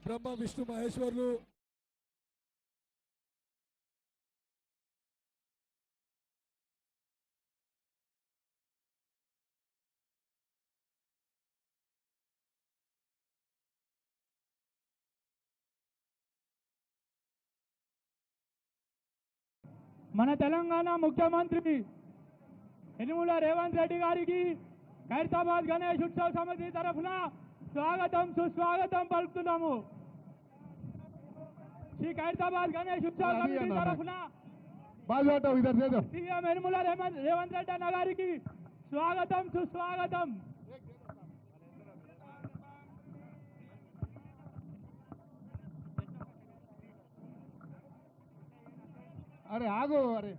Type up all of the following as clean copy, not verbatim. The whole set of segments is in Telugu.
బ్రహ్మ విష్ణు మహేశ్వర్లు మన తెలంగాణ ముఖ్యమంత్రి యనుమల రేవంత్ రెడ్డి గారికి ఖైరతాబాద్ గణేష్ ఉత్సవ సమితి తరఫున స్వాగతం సుస్వాగతం పలుకుతున్నాము. శ్రీ ఖైరతాబాద్ గణేష్ ఉత్సవ సమితి తరఫున సీఎం యనుమల రేవంత్ రెడ్డి అన్న గారికి స్వాగతం సుస్వాగతం. अरे आगो अरे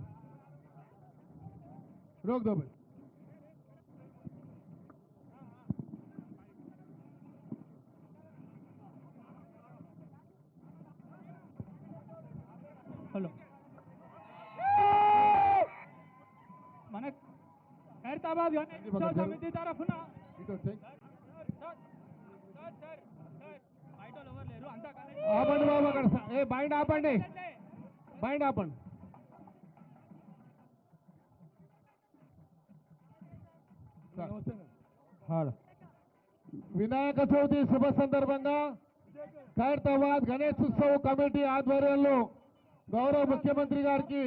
रोक दो भाई. హలో మన ఖైరతాబాద్ గణేష్ ఉత్సవ సమితి తరఫున ఆపండి బాబు అక్కడ ఏ బయట ఆపండి బయట ఆపండి. వినాయక చవితి శుభ సందర్భంగా ఖైరతాబాద్ గణేష్ ఉత్సవ్ కమిటీ ఆధ్వర్యంలో గౌరవ ముఖ్యమంత్రి గారికి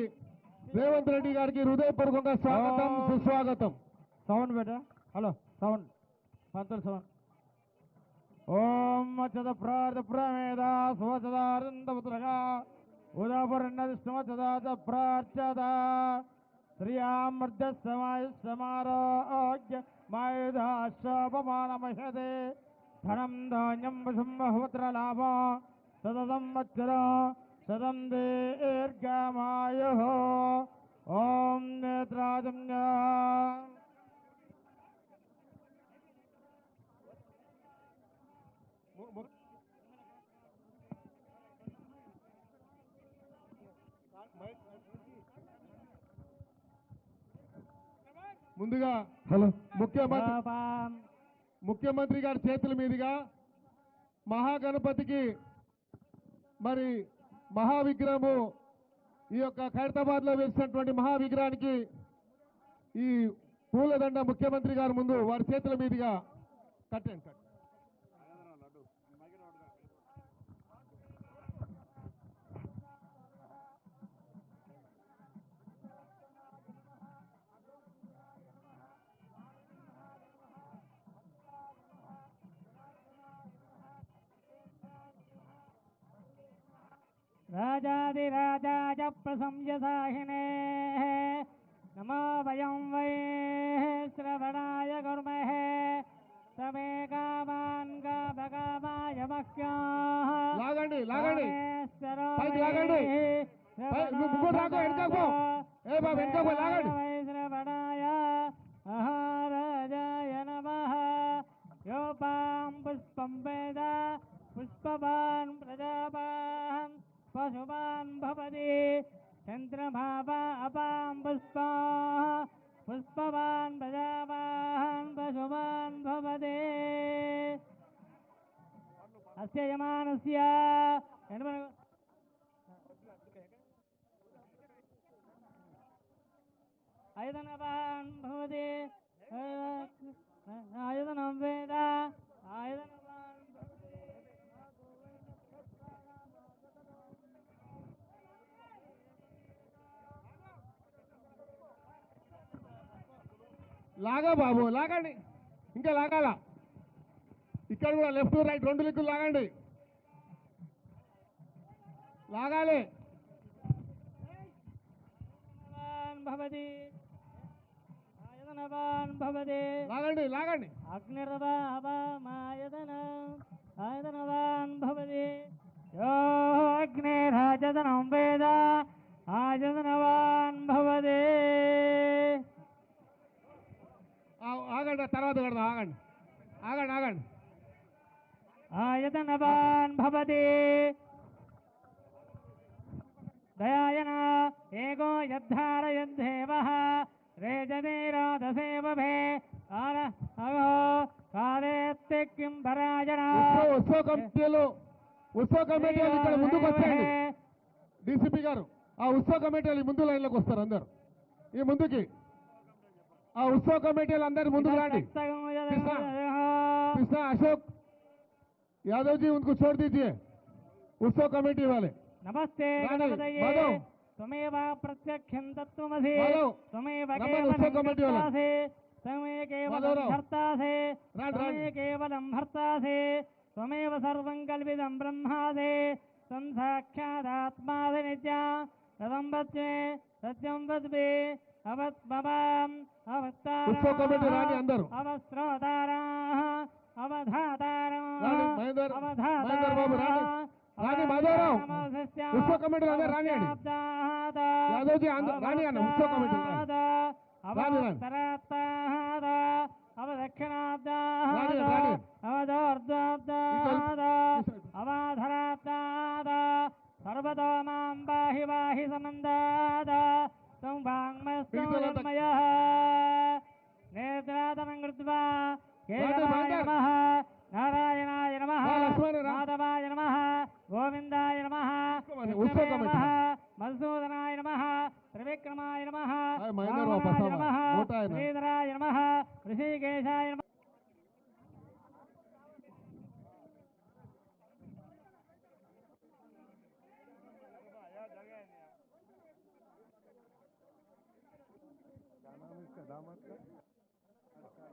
రేవంత్ రెడ్డి గారికి హృదయపూర్వకంగా స్వాగతం సుస్వాగతం. సౌండ్ బేటా. హలో సౌండ్ పంతులు సౌండ్. ఓం చద ప్రార్థ ప్రమేద సువచదారందపుత్రగా ఉదాపరణ విష్ణువచదాచ ప్రార్చద శ్రీయామర్ధ సమారోగ్య మాయుధాశ్వపమానమహదే ధనం ధాన్యం వసుంబహుత్రలాభ సదం వత్సర సదం దీర్ఘమాయు. ఓం నేత్రాజమ్య ముందుగా హలో ముఖ్యమంత్రి గారి చేతుల మీదుగా మహాగణపతికి మరి మహావిగ్రహము ఈ యొక్క ఖైరతాబాద్ లో వేసినటువంటి మహావిగ్రహానికి ఈ పూలదండ ముఖ్యమంత్రి గారి ముందు వారి చేతుల మీదుగా కట్టండి. రాజాదిరాజాయ ప్రశంససాహినే నమో వయం వై శ్రవణాయ కుర్మహే సమే కామాన్ కామకామాయ మహ్యాః. లాగండి లాగండి పైకి లాగండి. ముగ్గురు రాకో వెనకకు ఏ బాబు వెనకకు లాగండి. శ్రవణాయ మహారాజాయ నమః. యోపాం పుష్పం వేద పుష్పవాన్ ప్రజాపాన్ పశుమాన్ భవతి చంద్రమాపా అపాం పుష్పా పుష్పవాన్ ప్రజాపాన్ పశుమాన్ భవతి. అస్య యమానస్య ఆయుధనవాన్ భవతి ఆయుధనం వేద ఆయుధనవాన్ లాగా బాబు లాగండి ఇంకా లాగాల. ఇక్కడ కూడా లెఫ్ట్ రైట్ రెండు దిక్కులు లాగండి లాగాలి. భవతి ఆయుధనవాన్ భవతి లాగండి లాగండి. అగ్నిర్వాయదనవాన్ భవతి యో అగ్నిరాజదనం వేద ఆయుధనవాన్ భవతి. ఆగండి తర్వాత కడదాం ఆగండి ఆగండి ఆగండి. ఆయుధనవాన్ భవతి దయాయన ఏకో యద్ధారయద్ధేవః రేజనీరోదసేవభే కాలేత్తి కిం పరాజన. ఉత్సవ కమిటీలో ఉత్సవ కమిటీ వాళ్ళు ఇక్కడ ముందుకు వచ్చేయండి. డీసీపీ గారు ఆ ఉత్సవ కమిటీ వాళ్ళు ఈ ముందు లైన్లోకి వస్తారు అందరు ఈ ముందుకి. ఆ ఉత్సవ కమిటీ వాళ్ళు అందరు ముందుకు రండి. कृष्णा अशोक यादव जी उनको छोड़ दीजिए उत्सव कमेटी वाले. नमस्ते माधव त्वमेव प्रत्यक्षं तत्त्वमसि माधव त्वमेव उत्सव कमेटी वाला कर्तासि त्वमेव केवलं भर्तासि त्वमेव केवलं भर्तासि त्वमेव सर्वं कल्पितं ब्रह्मासि तं साक्षादात्मासि नित्यं तदं वच्मे सत्यं वद्मे अवत्मवाम् उत्सव कमेटी रानी अंदर अवस्रोताराः अवधाताराः महेंद्र बाबू रानी माधवराव उत्सव कमेटी अंदर रानी यादव जी रानी आना उत्सव कमेटी अवदक्षिणाब्दाः अवदोर्ध्वाब्दाः अवाधराब्दाः सर्वतो मां पाहि पाहि समन्दात् तं वाङ्मयः नेत्रादनं कृत्वा केशवाय नमः नारायणाय नमः माधवाय नमः गोविन्दाय नमः नमः मधुसूदनाय नमः त्रिविक्रमाय नमः वामनाय नमः श्रीधराय नमः ऋषिकेशाय नमः.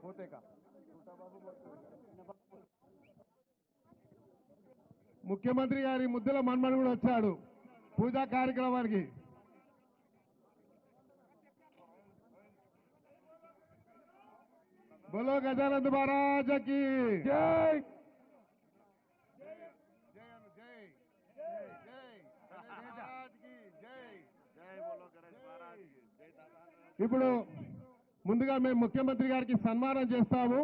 होते का ముఖ్యమంత్రి గారి ముద్దుల మన్మడు కూడా వచ్చాడు పూజా కార్యక్రమానికి. बोलो गजानंद महाराज की जय. ఇప్పుడు ముందుగా మేము ముఖ్యమంత్రి గారికి సన్మానం చేస్తాము.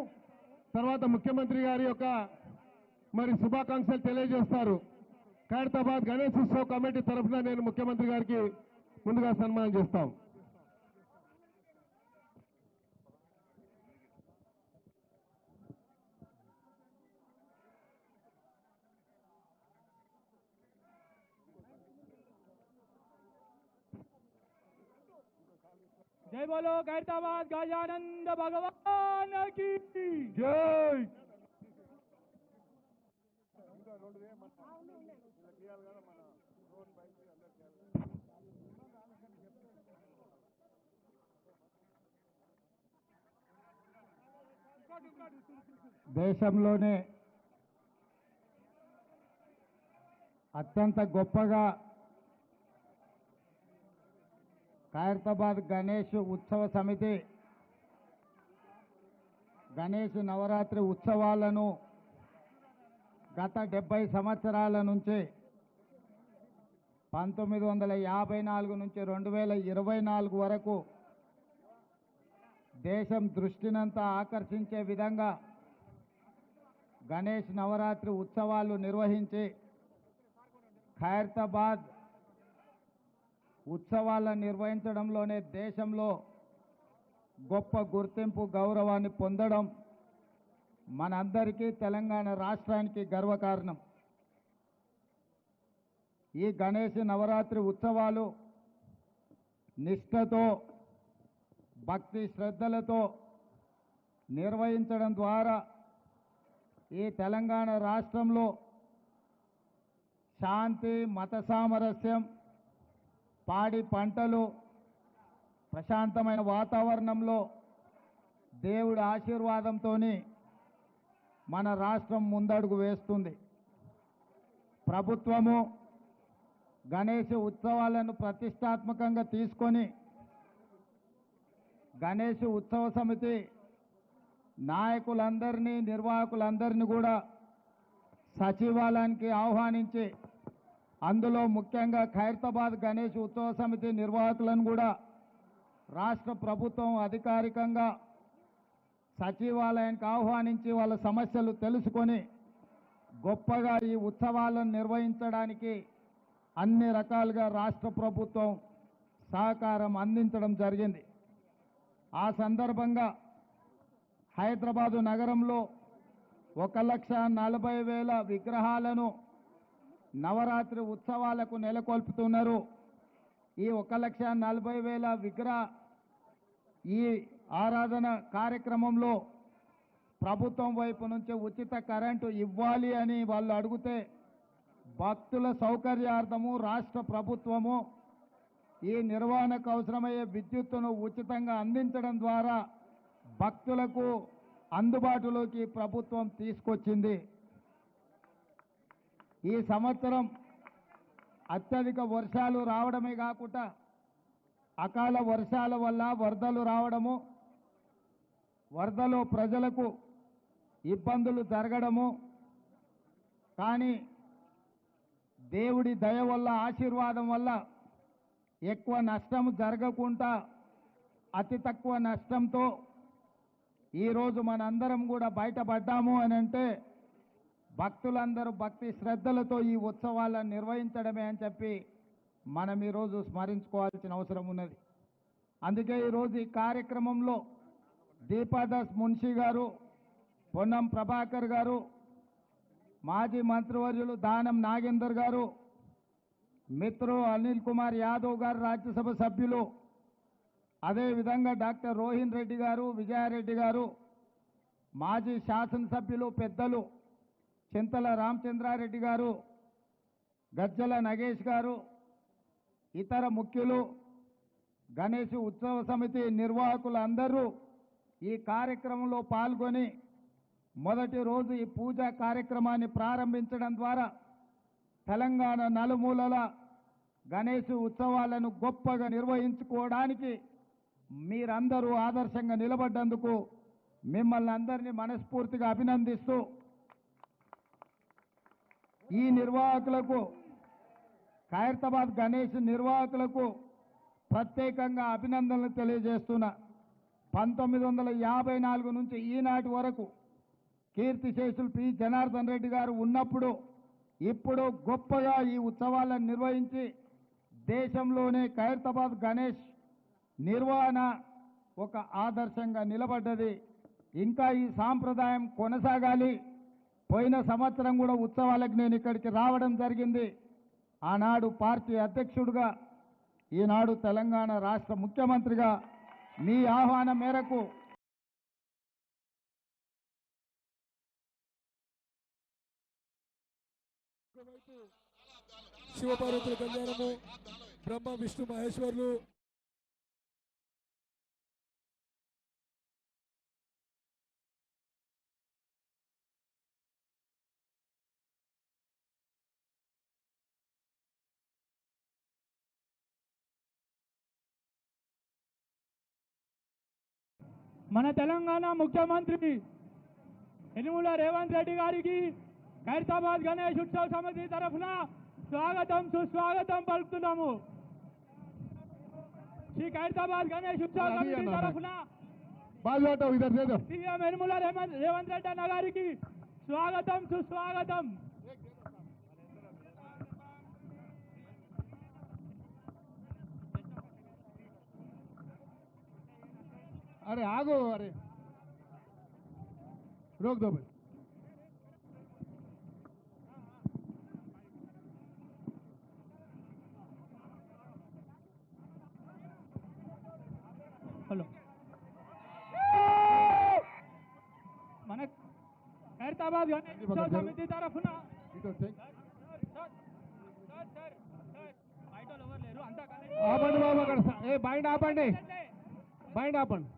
తర్వాత ముఖ్యమంత్రి గారి యొక్క మరి శుభాకాంక్షలు తెలియజేస్తారు. ఖైరతాబాద్ గణేష్ ఉత్సవ్ కమిటీ తరఫున నేను ముఖ్యమంత్రి గారికి ముందుగా సన్మానం చేస్తాం. जय बोलो खैरताबाद गजानंद भगवान की जय. దేశంలోనే అత్యంత గొప్పగా ఖైరతాబాద్ గణేష్ ఉత్సవ సమితి గణేష్ నవరాత్రి ఉత్సవాలను గత 70 సంవత్సరాల నుంచి 1954 నుంచి 2024 వరకు దేశం దృష్టినంతా ఆకర్షించే విధంగా గణేష్ నవరాత్రి ఉత్సవాలు నిర్వహించి ఖైరతాబాద్ ఉత్సవాలను నిర్వహించడంలోనే దేశంలో గొప్ప గుర్తింపు గౌరవాన్ని పొందడం మనందరికీ తెలంగాణ రాష్ట్రానికి గర్వకారణం. ఈ గణేష్ నవరాత్రి ఉత్సవాలు నిష్ఠతో భక్తి శ్రద్ధలతో నిర్వహించడం ద్వారా ఈ తెలంగాణ రాష్ట్రంలో శాంతి మత సామరస్యం పాడి పంటలు ప్రశాంతమైన వాతావరణంలో దేవుడి ఆశీర్వాదంతో మన రాష్ట్రం ముందడుగు వేస్తుంది. ప్రభుత్వము గణేష్ ఉత్సవాలను ప్రతిష్టాత్మకంగా తీసుకొని గణేష్ ఉత్సవ సమితి నాయకులందరినీ నిర్వాహకులందరినీ కూడా సచివాలయానికి ఆహ్వానించి అందులో ముఖ్యంగా ఖైరతాబాద్ గణేష్ ఉత్సవ సమితి నిర్వాహకులను కూడా రాష్ట్ర ప్రభుత్వం అధికారికంగా సచివాలయానికి ఆహ్వానించి వాళ్ళ సమస్యలు తెలుసుకొని గొప్పగా ఈ ఉత్సవాలను నిర్వహించడానికి అన్ని రకాలుగా రాష్ట్ర ప్రభుత్వం సహకారం అందించడం జరిగింది. ఆ సందర్భంగా హైదరాబాదు నగరంలో 1,40,000 విగ్రహాలను నవరాత్రి ఉత్సవాలకు నెలకొల్పుతున్నారు. ఈ 1,40,000 విగ్రహ ఈ ఆరాధన కార్యక్రమంలో ప్రభుత్వం వైపు నుంచి ఉచిత కరెంటు ఇవ్వాలి అని వాళ్ళు అడిగితే భక్తుల సౌకర్యార్థము రాష్ట్ర ప్రభుత్వము ఈ నిర్వహణకు అవసరమయ్యే విద్యుత్తును ఉచితంగా అందించడం ద్వారా భక్తులకు అందుబాటులోకి ప్రభుత్వం తీసుకొచ్చింది. ఈ సంవత్సరం అత్యధిక వర్షాలు రావడమే కాకుండా అకాల వర్షాల వల్ల వరదలు రావడము, వరదలో ప్రజలకు ఇబ్బందులు జరగడము, కానీ దేవుడి దయ వల్ల ఆశీర్వాదం వల్ల ఎక్కువ నష్టం జరగకుండా అతి తక్కువ నష్టంతో ఈరోజు మనందరం కూడా బయటపడ్డాము అని అంటే భక్తులందరూ భక్తి శ్రద్ధలతో ఈ ఉత్సవాలను నిర్వహించడమే అని చెప్పి మనం ఈరోజు స్మరించుకోవాల్సిన అవసరం ఉన్నది. అందుకే ఈరోజు ఈ కార్యక్రమంలో దీపాదాస్ మున్షి గారు, పొన్నం ప్రభాకర్ గారు, మాజీ మంత్రివర్యులు దానం నాగేందర్ గారు, మిత్రులు అనిల్ కుమార్ యాదవ్ గారు రాజ్యసభ సభ్యులు, అదేవిధంగా డాక్టర్ రోహిన్ రెడ్డి గారు, విజయారెడ్డి గారు, మాజీ శాసనసభ్యులు పెద్దలు చింతల రామచంద్రారెడ్డి గారు, గజ్జల నగేష్ గారు, ఇతర ముఖ్యులు, గణేష్ ఉత్సవ సమితి నిర్వాహకులు అందరూ ఈ కార్యక్రమంలో పాల్గొని మొదటి రోజు ఈ పూజా కార్యక్రమాన్ని ప్రారంభించడం ద్వారా తెలంగాణ నలుమూలల గణేష్ ఉత్సవాలను గొప్పగా నిర్వహించుకోవడానికి మీరందరూ ఆదర్శంగా నిలబడ్డందుకు మిమ్మల్ని అందరినీ మనస్ఫూర్తిగా అభినందిస్తూ ఈ నిర్వాహకులకు, ఖైరతాబాద్ గణేష్ నిర్వాహకులకు ప్రత్యేకంగా అభినందనలు తెలియజేస్తున్నా. 1954 నుంచి ఈనాటి వరకు కీర్తిశేషులు పి జనార్దన్ రెడ్డి గారు ఉన్నప్పుడు ఇప్పుడు గొప్పగా ఈ ఉత్సవాలను నిర్వహించి దేశంలోనే ఖైరతాబాద్ గణేష్ నిర్వహణ ఒక ఆదర్శంగా నిలబడ్డది. ఇంకా ఈ సాంప్రదాయం కొనసాగాలి. పోయిన సంవత్సరం కూడా ఉత్సవాలకు నేను ఇక్కడికి రావడం జరిగింది. ఆనాడు పార్టీ అధ్యక్షుడిగా, ఈనాడు తెలంగాణ రాష్ట్ర ముఖ్యమంత్రిగా మీ ఆహ్వానం మేరకు శివపార్వతుల కళ్యాణము, బ్రహ్మ విష్ణు మహేశ్వరులు, మన తెలంగాణ ముఖ్యమంత్రి యనుమల రేవంత్ రెడ్డి గారికి ఖైరతాబాద్ గణేష్ ఉత్సవ సమితి తరఫున స్వాగతం సుస్వాగతం పలుకుతున్నాము. శ్రీ ఖైరతాబాద్ గణేష్ ఉత్సవ సమితి తరఫున సీఎం యనుమల రేవంత్ రెడ్డి అన్న గారికి స్వాగతం సుస్వాగతం. अरे आगो, अरे रोक दो भाई. హలో, మన ఖైరతాబాద్ గణేష్ ఉత్సవ సమితి తరఫున ఆపండి బాబు, అక్కడ ఏ బైండ్ ఆపండి, బైండ్ ఆపండి.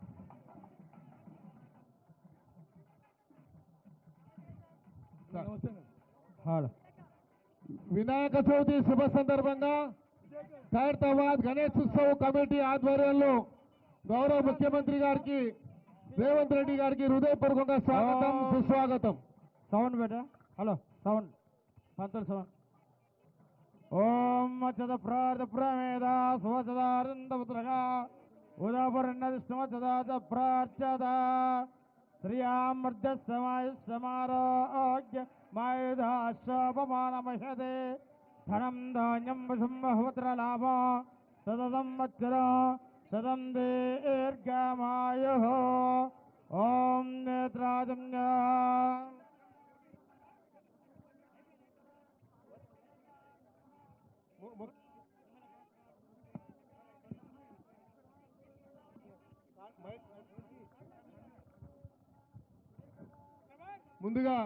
వినాయక చవితి శుభ సందర్భంగా ఖైరతాబాద్ గణేష్ ఉత్సవ కమిటీ ఆధ్వర్యంలో గౌరవ ముఖ్యమంత్రి గారికి రేవంత్ రెడ్డి గారికి హృదయపూర్వకంగా స్వాగతం సుస్వాగతం. సౌండ్ బేటా. హలో, సౌండ్ పంతులు సౌండ్. ఓం అచ్చద ప్రార్థ ప్రమేద సువచదారందపుత్రగా ఉదాపరణదిష్ణమచదాత ప్రార్చద శ్రియామర్ధ సమాయ సమారోగ్య మాయుధాశ్వపమానమహదే ధనం ధాన్యం వశం బహువత్ర లాభ సదం వత్సర సదం దీర్ఘమాయు. ఓం నేత్రాజమ్య ముందుగా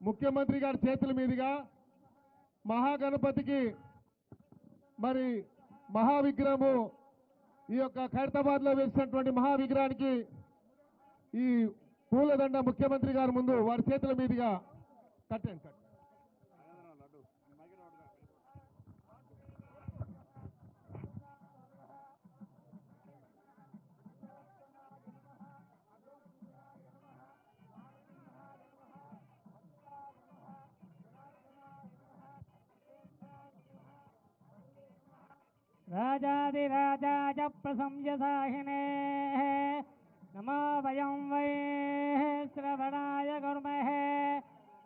ముఖ్యమంత్రి గారి చేతుల మీదుగా మహాగణపతికి మరి మహావిగ్రహము ఈ యొక్క ఖైరతాబాద్ లో వేసినటువంటి మహావిగ్రహానికి ఈ పూలదండ ముఖ్యమంత్రి గారి ముందు వారి చేతుల మీదుగా కట్టండి. राजाधिराजाय प्रशंससाहिने नमो वयं वै श्रवणाय कुर्महे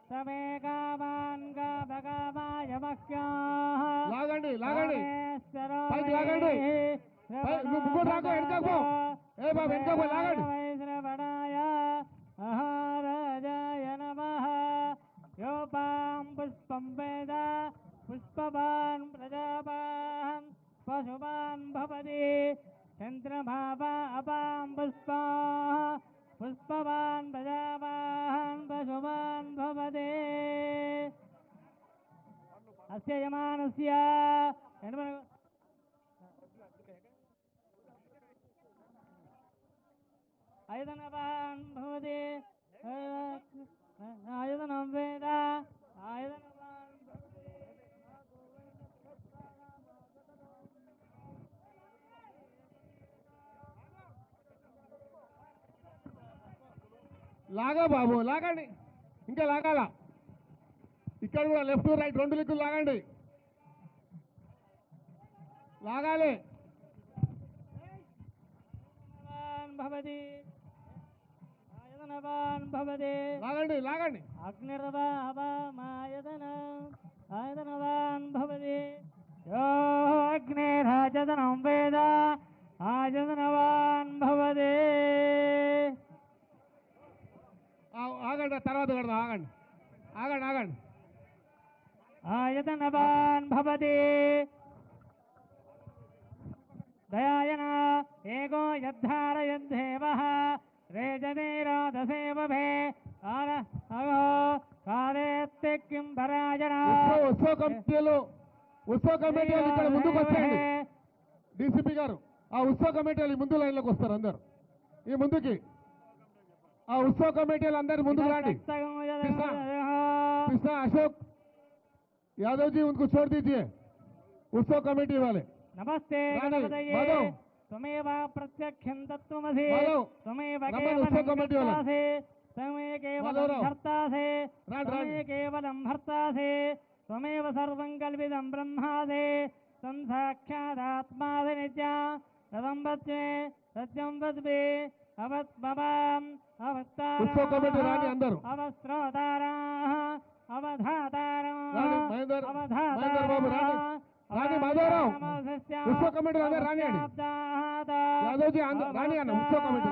समे कामान् कामकामाय मह्याः లాగండి పైకి లాగండి నువ్వు ముగ్గురు రాకో వెనకకు పో ఏ బాబు వెనకకు పో లాగండి श्रवणाय महाराजाय नमः योपां पुष्पं वेद पुष्पवान् प्रजावान् पशुवान् भवति चन्द्रभावा अपां पुष्पवान् प्रजावान् पशुवान् भवति अस्य यमानस्य आयतनवान् भवति आयतनं वेद आयतनवान् లాగా బాబు లాగండి ఇంకా లాగాల ఇక్కడ కూడా లెఫ్ట్ రైట్ రెండు దిక్కులు లాగండి లాగాలి भवति आयतनवान् भवति లాగండి आयतनवान् भवति यो अग्निराजतनं वेद आयतनवान् भवति ఆగండి తర్వాత కడదాం ఆగండి आयतनवान् भवति दयायन एको यद्धारयद्धेवः रेजनीरोदसेवभे कालेत्ते किं पराजन ఉత్సవ కమిటీలు ఇక్కడ ముందుకు వచ్చేయండి డీసీపీ గారు ఆ ఉత్సవ కమిటీలు ముందు లైన్లోకి వస్తారు అందరు ఈ ముందుకి ఆ ఉత్సవ కమిటీలు అందరు ముందుకు రండి कृष्णा अशोक यादव जी उनको छोड़ दीजिए उत्सव कमेटी वाले नमस्ते त्वमेव प्रत्यक्षं तत्त्वमसि त्वमेव केवलं भर्तासि त्वमेव केवलं भर्तासि त्वमेव सर्वं कल्पितं ब्रह्मासि तं साक्षादात्मासि नित्या तदं वच्मे सत्यं वद्मे अवत्मवाम् अवस्ताराः अवस्त्रोताराः अवधाताराः రాణి మాధవరావు ఉత్సవ కమిటీ అందరూ రానియండి యాదవ్ జీ రాని అన్న ఉత్సవ కమిటీ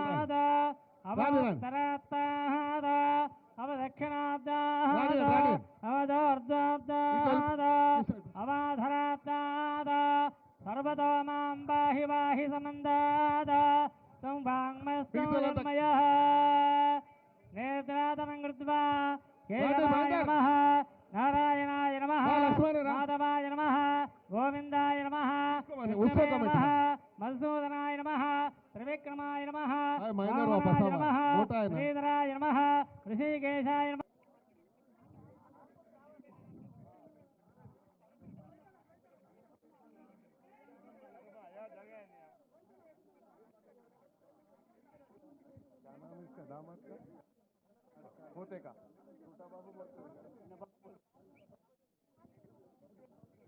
सर्वतो मां पाहि पाहि सनन्दाद तं वाङ्मयः नेत्रादनं कृत्वा केशवाय नमः नारायणाय नमः माधवाय नमः गोविन्दाय नमः नमः मधुसूदनाय नमः त्रिविक्रमाय नमः वामनाय नमः श्रीधराय नमः ऋषिकेशाय नमः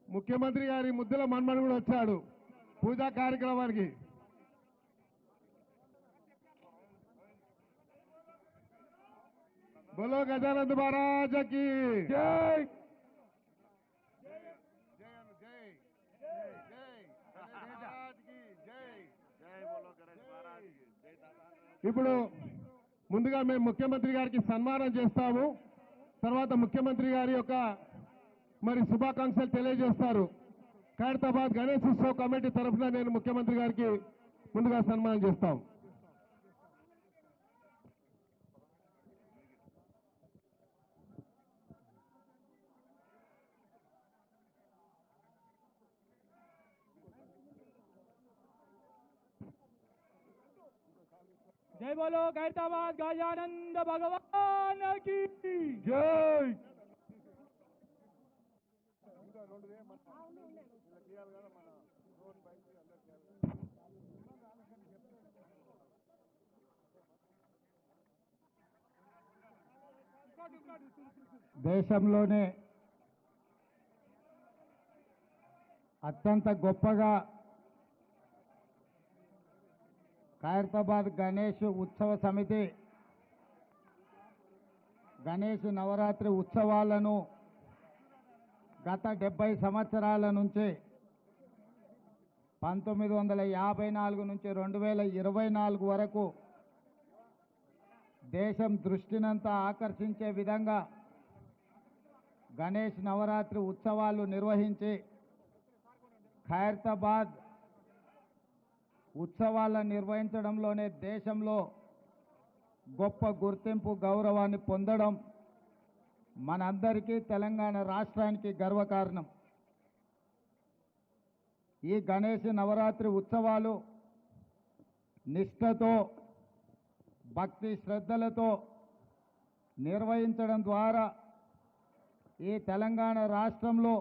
ముఖ్యమంత్రి గారి ముద్దుల మన్మడు కూడా వచ్చాడు పూజా కార్యక్రమానికి बोलो गजानंद महाराज की जय ఇప్పుడు ముందుగా మేము ముఖ్యమంత్రి గారికి సన్మానం చేస్తాము తర్వాత ముఖ్యమంత్రి గారి యొక్క మరి శుభాకాంక్షలు తెలియజేస్తారు ఖైరతాబాద్ గణేష్ ఉత్సవ్ కమిటీ తరఫున నేను ముఖ్యమంత్రి గారికి ముందుగా సన్మానం చేస్తాం जय बोलो खैरताबाद गजानंद भगवान की జై దేశంలోనే అత్యంత గొప్పగా ఖైరతాబాద్ గణేష్ ఉత్సవ సమితి గణేష్ నవరాత్రి ఉత్సవాలను గత 70 సంవత్సరాల నుంచి 1954 నుంచి 2024 వరకు దేశం దృష్టినంతా ఆకర్షించే విధంగా గణేష్ నవరాత్రి ఉత్సవాలు నిర్వహించి ఖైరతాబాద్ ఉత్సవాలను నిర్వహించడంలోనే దేశంలో గొప్ప గుర్తింపు గౌరవాన్ని పొందడం మనందరికీ తెలంగాణ రాష్ట్రానికి గర్వకారణం. ఈ గణేష్ నవరాత్రి ఉత్సవాలు నిష్ఠతో భక్తి శ్రద్ధలతో నిర్వహించడం ద్వారా ఈ తెలంగాణ రాష్ట్రంలో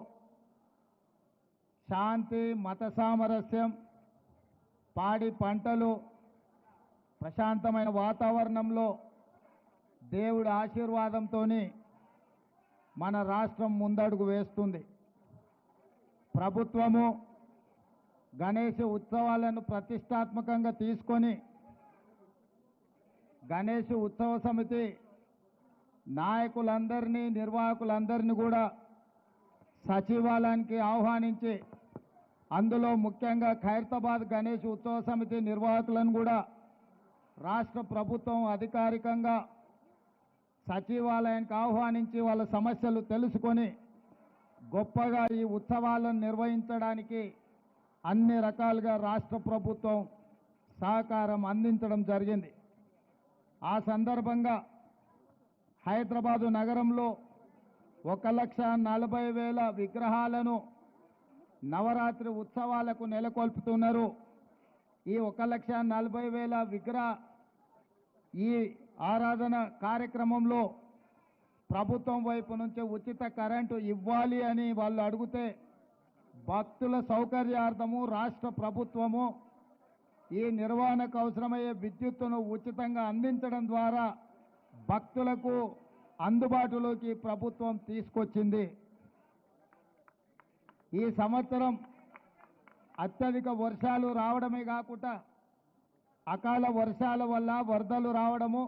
శాంతి మత సామరస్యం పాడి పంటలు ప్రశాంతమైన వాతావరణంలో దేవుడి ఆశీర్వాదంతో మన రాష్ట్రం ముందడుగు వేస్తుంది. ప్రభుత్వము గణేష్ ఉత్సవాలను ప్రతిష్టాత్మకంగా తీసుకొని గణేష్ ఉత్సవ సమితి నాయకులందరినీ నిర్వాహకులందరినీ కూడా సచివాలయానికి ఆహ్వానించి అందులో ముఖ్యంగా ఖైరతాబాద్ గణేష్ ఉత్సవ సమితి నిర్వాహకులను కూడా రాష్ట్ర ప్రభుత్వం అధికారికంగా సచివాలయానికి ఆహ్వానించి వాళ్ళ సమస్యలు తెలుసుకొని గొప్పగా ఈ ఉత్సవాలను నిర్వహించడానికి అన్ని రకాలుగా రాష్ట్ర ప్రభుత్వం సహకారం అందించడం జరిగింది. ఆ సందర్భంగా హైదరాబాదు నగరంలో 1,40,000 విగ్రహాలను నవరాత్రి ఉత్సవాలకు నెలకొల్పుతున్నారు. ఈ 1,40,000 విగ్రహ ఈ ఆరాధన కార్యక్రమంలో ప్రభుత్వం వైపు నుంచి ఉచిత కరెంటు ఇవ్వాలి అని వాళ్ళు అడిగితే భక్తుల సౌకర్యార్థము రాష్ట్ర ప్రభుత్వము ఈ నిర్వహణకు అవసరమయ్యే విద్యుత్తును ఉచితంగా అందించడం ద్వారా భక్తులకు అందుబాటులోకి ప్రభుత్వం తీసుకొచ్చింది. ఈ సంవత్సరం అత్యధిక వర్షాలు రావడమే కాకుండా అకాల వర్షాల వల్ల వరదలు రావడము,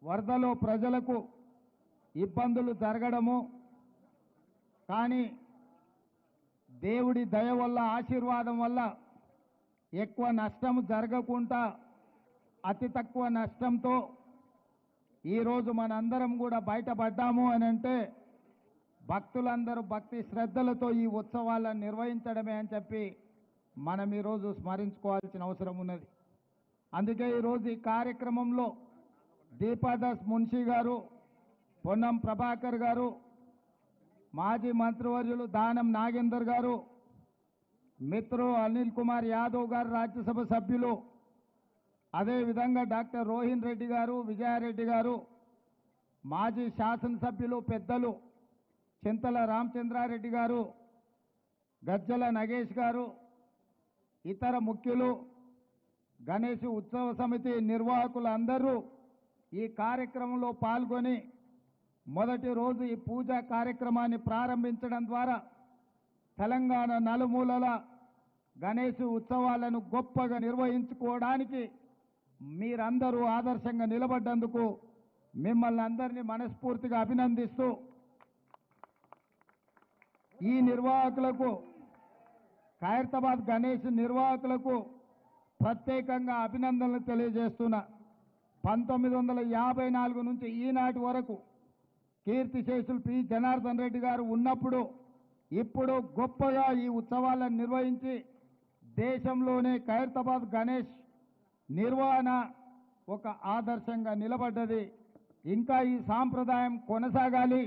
వరదలో ప్రజలకు ఇబ్బందులు జరగడము, కానీ దేవుడి దయ వల్ల ఆశీర్వాదం వల్ల ఎక్కువ నష్టం జరగకుండా అతి తక్కువ నష్టంతో ఈరోజు మనందరం కూడా బయటపడ్డాము అని అంటే భక్తులందరూ భక్తి శ్రద్ధలతో ఈ ఉత్సవాలను నిర్వహించడమే అని చెప్పి మనం ఈరోజు స్మరించుకోవాల్సిన అవసరం ఉన్నది. అందుకే ఈరోజు ఈ కార్యక్రమంలో దీపాదాస్ మున్షి గారు, పొన్నం ప్రభాకర్ గారు, మాజీ మంత్రివర్యులు దానం నాగేందర్ గారు, మిత్రులు అనిల్ కుమార్ యాదవ్ గారు రాజ్యసభ సభ్యులు, అదేవిధంగా డాక్టర్ రోహిన్ రెడ్డి గారు, విజయారెడ్డి గారు, మాజీ శాసనసభ్యులు పెద్దలు చింతల రామచంద్రారెడ్డి గారు, గజ్జల నగేష్ గారు, ఇతర ముఖ్యులు, గణేష్ ఉత్సవ సమితి నిర్వాహకులు అందరూ ఈ కార్యక్రమంలో పాల్గొని మొదటి రోజు ఈ పూజా కార్యక్రమాన్ని ప్రారంభించడం ద్వారా తెలంగాణ నలుమూలల గణేష్ ఉత్సవాలను గొప్పగా నిర్వహించుకోవడానికి మీరందరూ ఆదర్శంగా నిలబడ్డందుకు మిమ్మల్ని అందరినీ మనస్ఫూర్తిగా అభినందిస్తూ ఈ నిర్వాహకులకు, ఖైరతాబాద్ గణేష్ నిర్వాహకులకు ప్రత్యేకంగా అభినందనలు తెలియజేస్తున్నా. 1954 నుంచి ఈనాటి వరకు కీర్తిశేషులు పి జనార్దన్ రెడ్డి గారు ఉన్నప్పుడు ఇప్పుడు గొప్పగా ఈ ఉత్సవాలను నిర్వహించి దేశంలోనే ఖైరతాబాద్ గణేష్ నిర్వహణ ఒక ఆదర్శంగా నిలబడ్డది. ఇంకా ఈ సాంప్రదాయం కొనసాగాలి.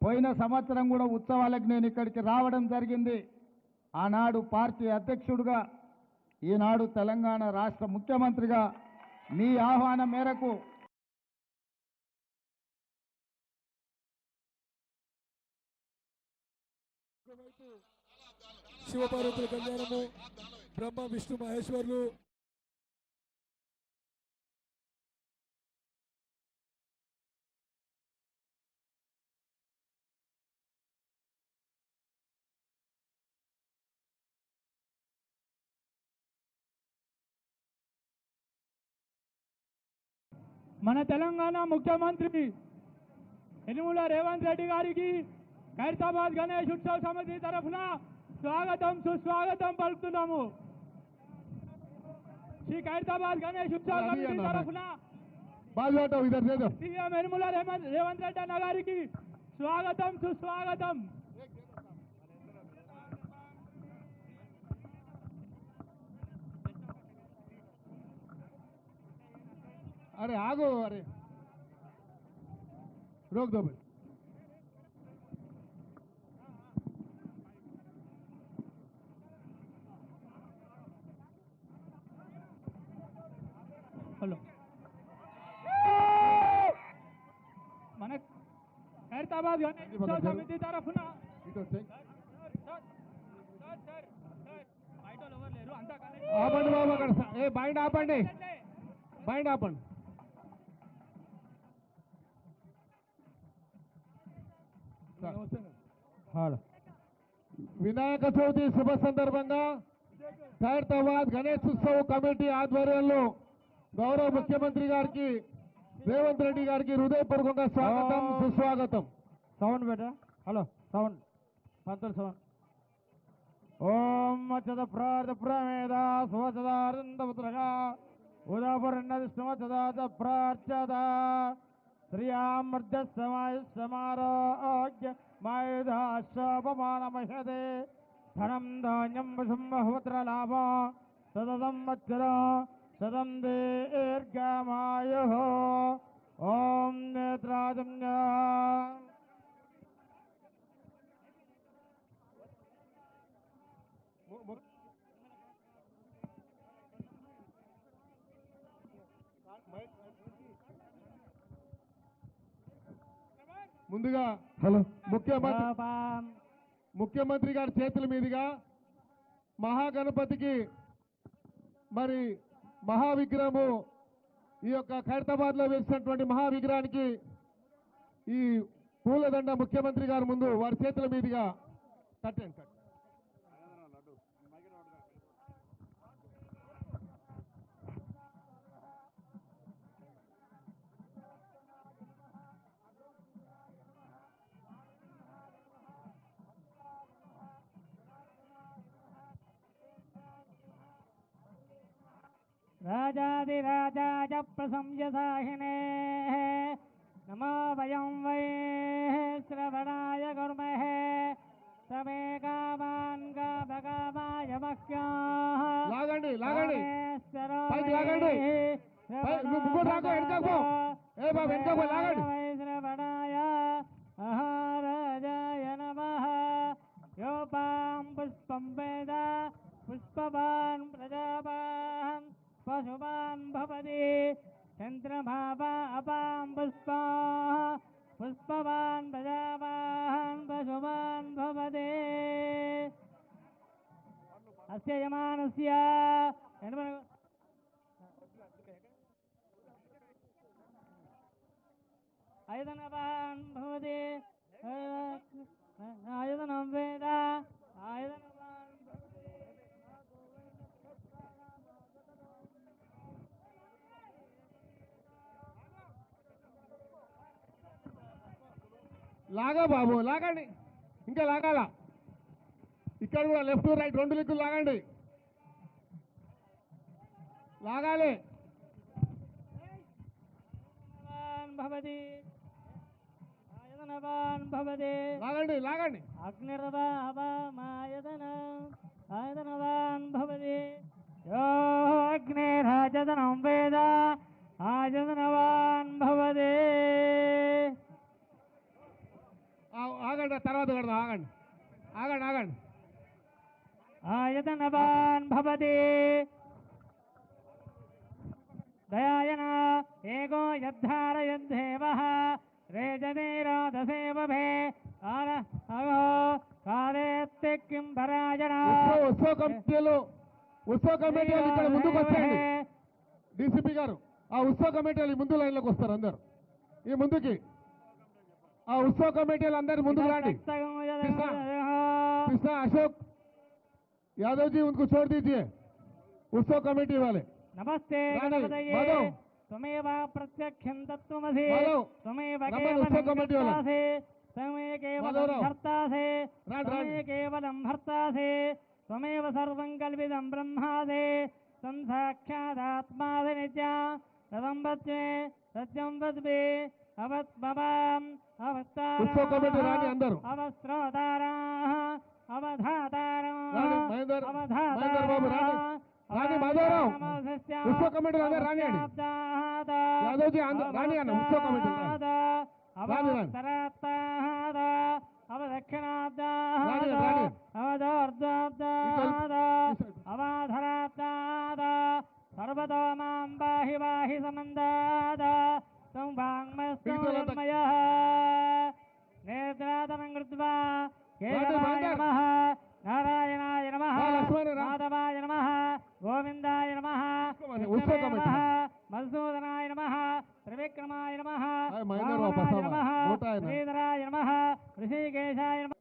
పోయిన సంవత్సరం కూడా ఉత్సవాలకు నేను ఇక్కడికి రావడం జరిగింది. ఆనాడు పార్టీ అధ్యక్షుడిగా, ఈనాడు తెలంగాణ రాష్ట్ర ముఖ్యమంత్రిగా మీ ఆహ్వానం మేరకు శివపార్వతుల కళ్యాణము బ్రహ్మ విష్ణు మహేశ్వర్లు మన తెలంగాణ ముఖ్యమంత్రి యనుమల రేవంత్ రెడ్డి గారికి ఖైరతాబాద్ గణేష్ ఉత్సవ సమితి తరఫున స్వాగతం సుస్వాగతం పలుకుతున్నాము. శ్రీ ఖైరతాబాద్ గణేష్ ఉత్సవ సమితి తరఫున సీఎం యనుమల రేవంత్ రెడ్డి అన్న గారికి స్వాగతం సుస్వాగతం. अरे आगो अरे रोक दो भाई హలో మన ఖైరతాబాద్ గణేష్ ఉత్సవ సమితి తరఫున ఆపండి బాబు అక్కడ ఏ బయట ఆపండి బయట ఆపండి వినాయక చవితి శుభ సందర్భంగా ఖైరతాబాద్ గణేష్ ఉత్సవ్ కమిటీ ఆధ్వర్యంలో గౌరవ ముఖ్యమంత్రి గారికి రేవంత్ రెడ్డి గారికి హృదయపూర్వకంగా స్వాగతం సుస్వాగతం. Sound better. హలో సౌండ్ పంతులు సౌండ్. ఓం మచ్చద ప్రార్థ ప్రమేద స్వచదారందపుత్రగా ఉదాపరణదిష్టమచదాచ ప్రార్చద శ్రియామర్ధ సమారోగ్య మాయుధాశ్వపమానమహదే ధనం ధాన్యం వసుంబహుత్రలాభ సదం వత్సర సదం దీర్ఘమాయు. ఓం నేత్రాజన్య ముందుగా హలో ముఖ్యమంత్రి గారి చేతుల మీదుగా మహాగణపతికి మరి మహావిగ్రహము ఈ యొక్క ఖైరతాబాద్ లో వేసినటువంటి మహావిగ్రహానికి ఈ పూలదండ ముఖ్యమంత్రి గారి ముందు వారి చేతుల మీదుగా కట్టండి. రాజాదిరాజాయ ప్రశంససాహినే నమో వయం వై శ్రవణాయ కుర్మహే సమే కామాన్ కామకామాయ మహ్యాః. లాగండి లాగండి పైకి లాగండి ముగ్గురు రాకు వెనకకు ఏ బాబు వెనకకు లాగండి. శ్రవణాయ మహారాజాయ నమః. యోపాం పుష్పం వేద పుష్పవాన్ ప్రజావాన్ పశువాన్ భవతి చంద్రమావా అపాం పుష్పా పుష్పవాన్ ప్రజావాన్ పశువాన్ భవతి. అస్య యమానస్య ఆయుధనవాన్ భవతి ఆయుధనం వేద ఆయుధనవాన్ లాగా బాబు లాగండి ఇంకా లాగాల ఇక్కడ కూడా లెఫ్ట్ రైట్ రెండు దిక్కులు లాగండి లాగాలి. భవతి ఆయుధనవాన్ భవతి లాగండి లాగండి అగ్నిర్వాయదనవాన్ భవతి యో అగ్నిరాజదనం వేద ఆయుధనవాన్ భవతి. ఆగండి తర్వాత కడదాం ఆగండి ఆగండి ఆగండి. ఆయుధనవాన్ భవతి దయాయన ఏగో యద్ధారయద్ధేవః రేజనీరోదసేవభే ఆన అగో కాదేత్తి కిం పరాజన ఉత్సవ కమిటీలు ఇక్కడ ముందుకు వచ్చేయండి. డీసీపీ గారు ఆ ఉత్సవ కమిటీలు ముందు లైన్లోకి వస్తారు అందరు ఈ ముందుకి. ఆ ఉత్సవ కమిటీలు అందరు ముందుకు రండి. कृष्णा अशोक यादव जी उनको छोड़ दीजिए उत्सव कमेटी वाले. नमस्ते गणपतये त्वमेव प्रत्यक्षं तत्त्वमसि त्वमेव केवलंकर्तासि त्वमेव केवलं भर्तासि त्वमेव केवलं भर्तासि त्वमेव सर्वं कल्पितं ब्रह्मासि त्वं साक्षादात्मासि नित्यं तदं वच्मे सत्यं वद्मे अवत्मवाम् अवस्तारम् अवस्त्रोताराः अवधातारम् రాణి మాధవరావు ఉత్సవ కమిటీ అందరూ రానియండి. యాదవ్ జీ రాని అన్న ఉత్సవ కమిటీ సర్వతో మాం బాహి బాహి సమందాద తం వాంగ్మయ నేత్రాతనం కృత్వా కేశవాయ నమః నారాయణాయ నమః మాధవాయ నమః గోవిందాయ నమః మధుసూదనాయ నమః త్రివిక్రమాయ నమః రామాయ నమః శ్రీధరాయ నమః ఋషికేశాయ నమః.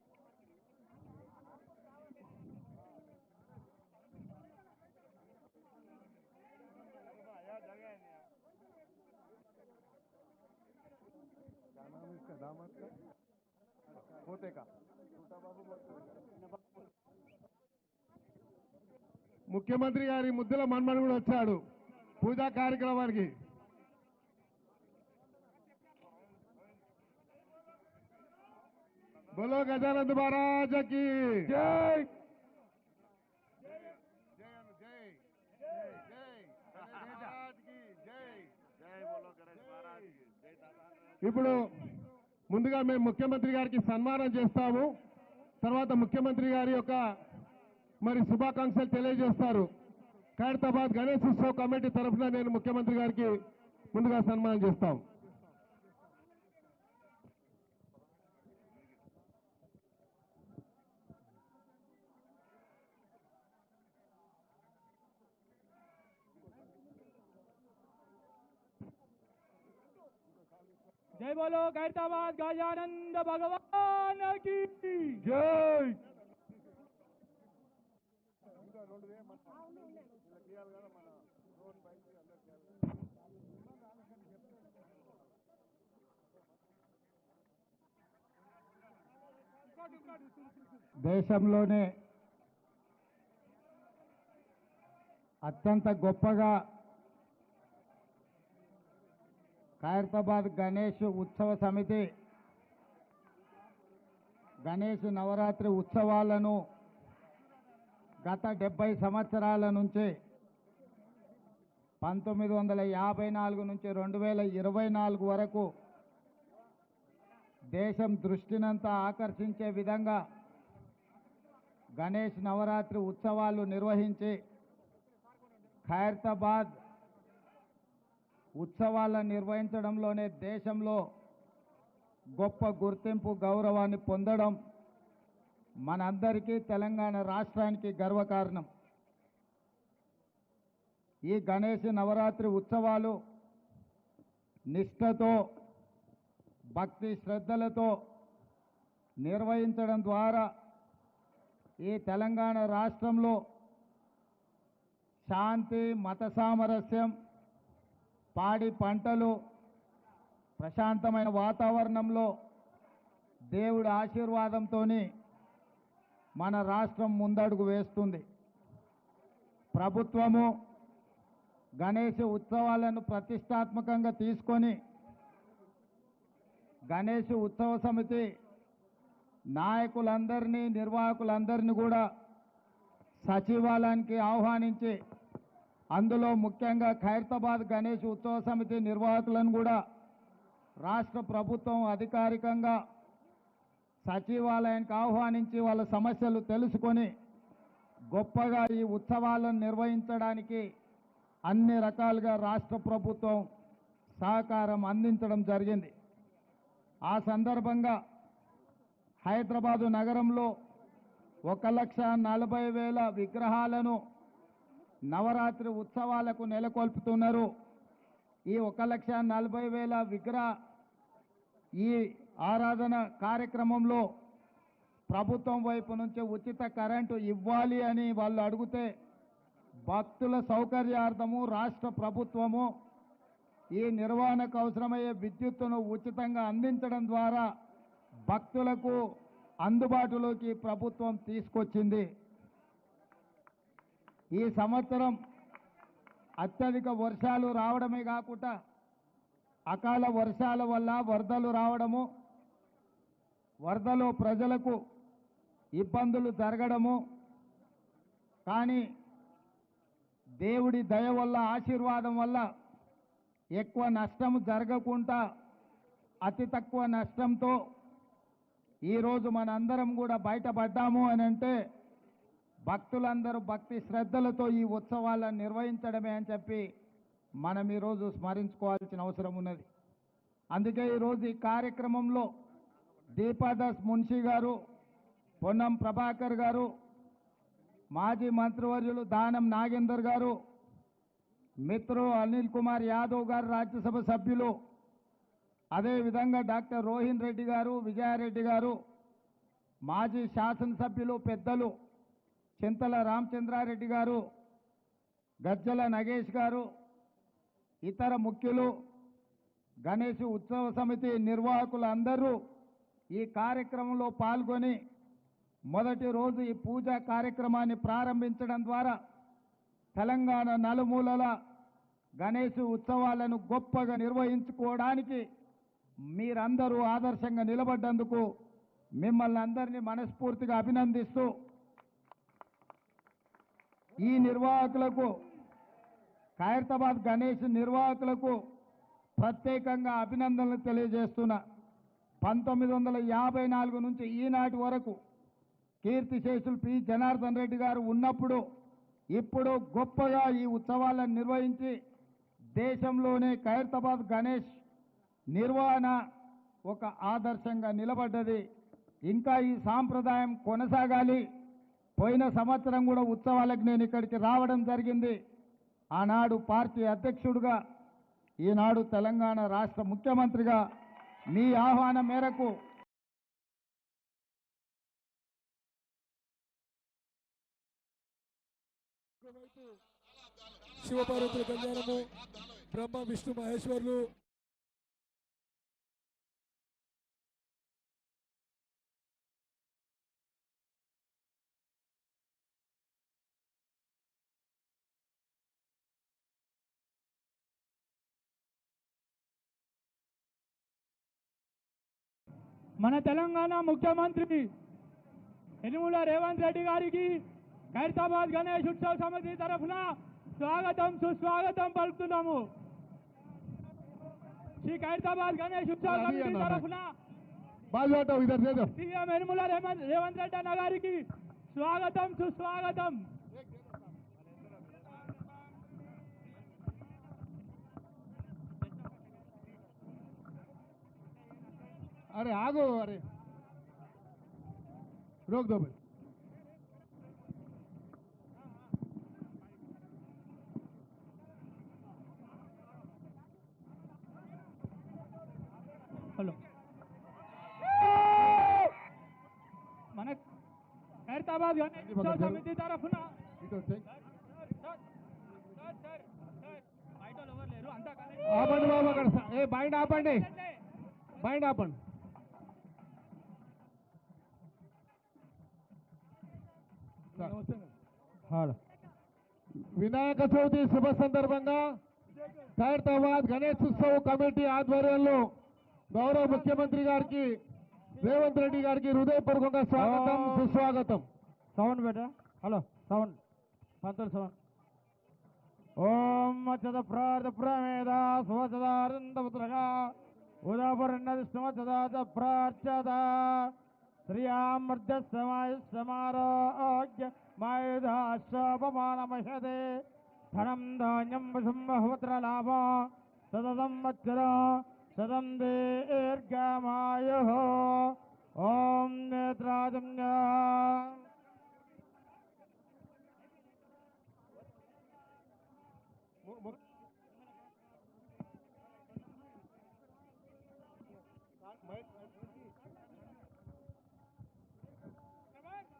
ముఖ్యమంత్రి గారి ముద్దుల మన్మడు కూడా వచ్చాడు పూజా కార్యక్రమానికి. బోలో గజానంద్ మహారాజ్ కి జై. ఇప్పుడు ముందుగా మేము ముఖ్యమంత్రి గారికి సన్మానం చేస్తాము. తర్వాత ముఖ్యమంత్రి గారి యొక్క మరి శుభాకాంక్షలు తెలియజేస్తారు. ఖైరతాబాద్ గణేష్ ఉత్సవ్ కమిటీ తరఫున నేను ముఖ్యమంత్రి గారికి ముందుగా సన్మానం చేస్తాం. जय बोलो खैरताबाद गजानंद भगवान की జై. దేశంలోనే అత్యంత గొప్పగా ఖైరతాబాద్ గణేష్ ఉత్సవ సమితి గణేష్ నవరాత్రి ఉత్సవాలను గత 70 సంవత్సరాల నుంచి 1954 నుంచి 2024 వరకు దేశం దృష్టినంతా ఆకర్షించే విధంగా గణేష్ నవరాత్రి ఉత్సవాలు నిర్వహించి ఖైరతాబాద్ ఉత్సవాలను నిర్వహించడంలోనే దేశంలో గొప్ప గుర్తింపు గౌరవాన్ని పొందడం మనందరికీ తెలంగాణ రాష్ట్రానికి గర్వకారణం. ఈ గణేష్ నవరాత్రి ఉత్సవాలు నిష్ఠతో భక్తి శ్రద్ధలతో నిర్వహించడం ద్వారా ఈ తెలంగాణ రాష్ట్రంలో శాంతి మత సామరస్యం పాడి పంటలు ప్రశాంతమైన వాతావరణంలో దేవుడి ఆశీర్వాదంతో మన రాష్ట్రం ముందడుగు వేస్తుంది. ప్రభుత్వము గణేష్ ఉత్సవాలను ప్రతిష్టాత్మకంగా తీసుకొని గణేష్ ఉత్సవ సమితి నాయకులందరినీ నిర్వాహకులందరినీ కూడా సచివాలయానికి ఆహ్వానించి అందులో ముఖ్యంగా ఖైరతాబాద్ గణేష్ ఉత్సవ సమితి నిర్వాహకులను కూడా రాష్ట్ర ప్రభుత్వం అధికారికంగా సచివాలయానికి ఆహ్వానించి వాళ్ళ సమస్యలు తెలుసుకొని గొప్పగా ఈ ఉత్సవాలను నిర్వహించడానికి అన్ని రకాలుగా రాష్ట్ర ప్రభుత్వం సహకారం అందించడం జరిగింది. ఆ సందర్భంగా హైదరాబాదు నగరంలో 1,40,000 విగ్రహాలను నవరాత్రి ఉత్సవాలకు నెలకొల్పుతున్నారు. ఈ 1,40,000 విగ్రహ ఈ ఆరాధన కార్యక్రమంలో ప్రభుత్వం వైపు నుంచి ఉచిత కరెంటు ఇవ్వాలి అని వాళ్ళు అడిగితే భక్తుల సౌకర్యార్థము రాష్ట్ర ప్రభుత్వము ఈ నిర్వహణకు అవసరమయ్యే విద్యుత్తును ఉచితంగా అందించడం ద్వారా భక్తులకు అందుబాటులోకి ప్రభుత్వం తీసుకొచ్చింది. ఈ సంవత్సరం అత్యధిక వర్షాలు రావడమే కాకుండా అకాల వర్షాల వల్ల వరదలు రావడము, వరదలో ప్రజలకు ఇబ్బందులు జరగడము, కానీ దేవుడి దయ వల్ల ఆశీర్వాదం వల్ల ఎక్కువ నష్టం జరగకుండా అతి తక్కువ నష్టంతో ఈరోజు మనందరం కూడా బయటపడ్డాము అని అంటే భక్తులందరూ భక్తి శ్రద్ధలతో ఈ ఉత్సవాలను నిర్వహించడమే అని చెప్పి మనం ఈరోజు స్మరించుకోవాల్సిన అవసరం ఉన్నది. అందుకే ఈరోజు ఈ కార్యక్రమంలో దీపాదాస్ మున్షి గారు, పొన్నం ప్రభాకర్ గారు, మాజీ మంత్రివర్యులు దానం నాగేందర్ గారు, మిత్రు అనిల్ కుమార్ యాదవ్ గారు రాజ్యసభ సభ్యులు, అదేవిధంగా డాక్టర్ రోహిన్ రెడ్డి గారు, విజయారెడ్డి గారు, మాజీ శాసనసభ్యులు పెద్దలు చింతల రామచంద్రారెడ్డి గారు, గజ్జల నగేష్ గారు, ఇతర ముఖ్యులు, గణేష్ ఉత్సవ సమితి నిర్వాహకులు అందరూ ఈ కార్యక్రమంలో పాల్గొని మొదటి రోజు ఈ పూజా కార్యక్రమాన్ని ప్రారంభించడం ద్వారా తెలంగాణ నలుమూలల గణేష్ ఉత్సవాలను గొప్పగా నిర్వహించుకోవడానికి మీరందరూ ఆదర్శంగా నిలబడ్డందుకు మిమ్మల్ని అందరినీ మనస్ఫూర్తిగా అభినందిస్తూ ఈ నిర్వాహకులకు, ఖైరతాబాద్ గణేష్ నిర్వాహకులకు ప్రత్యేకంగా అభినందనలు తెలియజేస్తున్నా. 1954 నుంచి ఈనాటి వరకు కీర్తిశేషులు పి జనార్దన్ రెడ్డి గారు ఉన్నప్పుడు ఇప్పుడు గొప్పగా ఈ ఉత్సవాలను నిర్వహించి దేశంలోనే ఖైరతాబాద్ గణేష్ నిర్వహణ ఒక ఆదర్శంగా నిలబడ్డది. ఇంకా ఈ సాంప్రదాయం కొనసాగాలి. పోయిన సంవత్సరం కూడా ఉత్సవాలకు నేను ఇక్కడికి రావడం జరిగింది. ఆనాడు పార్టీ అధ్యక్షుడిగా, ఈనాడు తెలంగాణ రాష్ట్ర ముఖ్యమంత్రిగా మీ ఆహ్వానం మేరకు శివపార్వతుల కళ్యాణము, బ్రహ్మ విష్ణు మహేశ్వర్లు మన తెలంగాణ ముఖ్యమంత్రి యనుమల రేవంత్ రెడ్డి గారికి ఖైరతాబాద్ గణేష్ ఉత్సవ సమితి తరఫున స్వాగతం సుస్వాగతం పలుకుతున్నాము. శ్రీ ఖైరతాబాద్ గణేష్ ఉత్సవ సమితి తరఫున సీఎం యనుమల రేవంత్ రెడ్డి అన్న గారికి స్వాగతం సుస్వాగతం. अरे आगो, अरे रोक दो भाई. హలో, మన ఖైరతాబాద్ గణేష్ ఉత్సవ సమితి తరఫున ఆపండి బాబు, అక్కడ బయట ఆపండి, బయట ఆపండి. వినాయక చవితి శుభ సందర్భంగా ఖైరతాబాద్ గణేష్ ఉత్సవ కమిటీ ఆధ్వర్యంలో గౌరవ ముఖ్యమంత్రి గారికి రేవంత్ రెడ్డి గారికి హృదయపూర్వకంగా స్వాగతం సుస్వాగతం. సౌండ్ బేటా, హలో సౌండ్, పంతులు సౌండ్. ఓం మచ్చద ప్రార్థ ప్రమేద సువచదారందపుత్రగా ఉదాపరణ విష్ణువచదాచ ప్రార్చద శ్రీయామర్జ సమారోగ్య మాయుధాశ్వపమానమహదే धनं धान्यं वशं बहुद्रलाभ सततं वत्सर सतं दीर्घमायुः ॐ नेत्राजन्य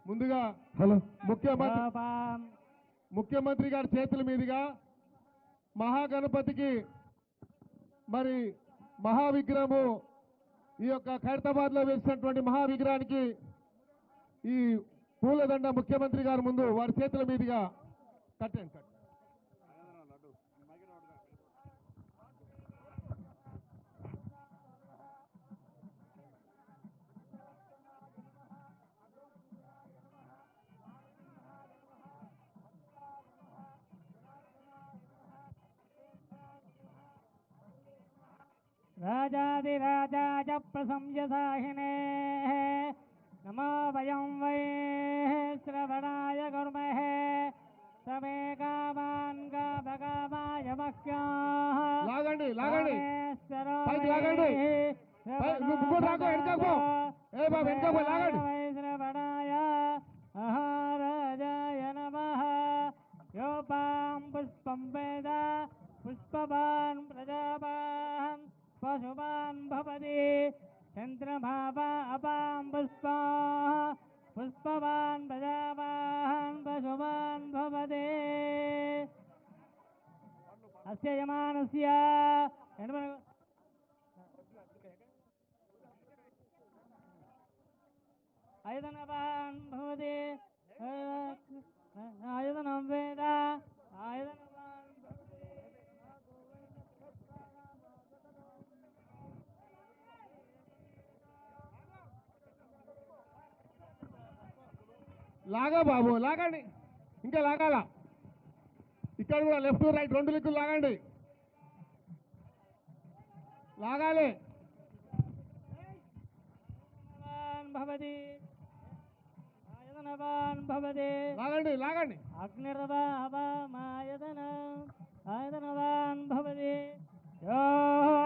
ముందుగా హలో ముఖ్యమంత్రి గారి చేతుల మీదుగా మహాగణపతికి మరి మహావిగ్రహము ఈ యొక్క ఖైరతాబాద్ లో వేసినటువంటి మహావిగ్రహానికి ఈ పూలదండ ముఖ్యమంత్రి గారి ముందు వారి చేతుల మీదుగా కట్టండి. राजाधिराजाय प्रशंससाहिने नमो वयं वै श्रवणाय कुर्महे समे कामान् कामकामाय मह्याः లాగండి లాగండి పైకి లాగండి ముగ్గురు రాకో వెనకకు పో ఏ బాబు వెనకకు పో లాగండి श्रवणाय महाराजाय नमः योपां पुष्पं वेद पुष्पवान् प्रजावान् पशुवान् भवति चन्द्रभावा अपां पुष्पा पुष्पवान् प्रजावान् पशुवान् भवति अस्य यमानस्य आयतनवान् भवति आयतनं वेद आयतनवान् లాగా బాబు లాగండి ఇంకా లాగాల ఇక్కడ కూడా లెఫ్ట్ రైట్ రెండు దిక్కులు లాగండి లాగాలి भवति आयतनवान् भवति లాగండి లాగండి आयतनवान् भवति यो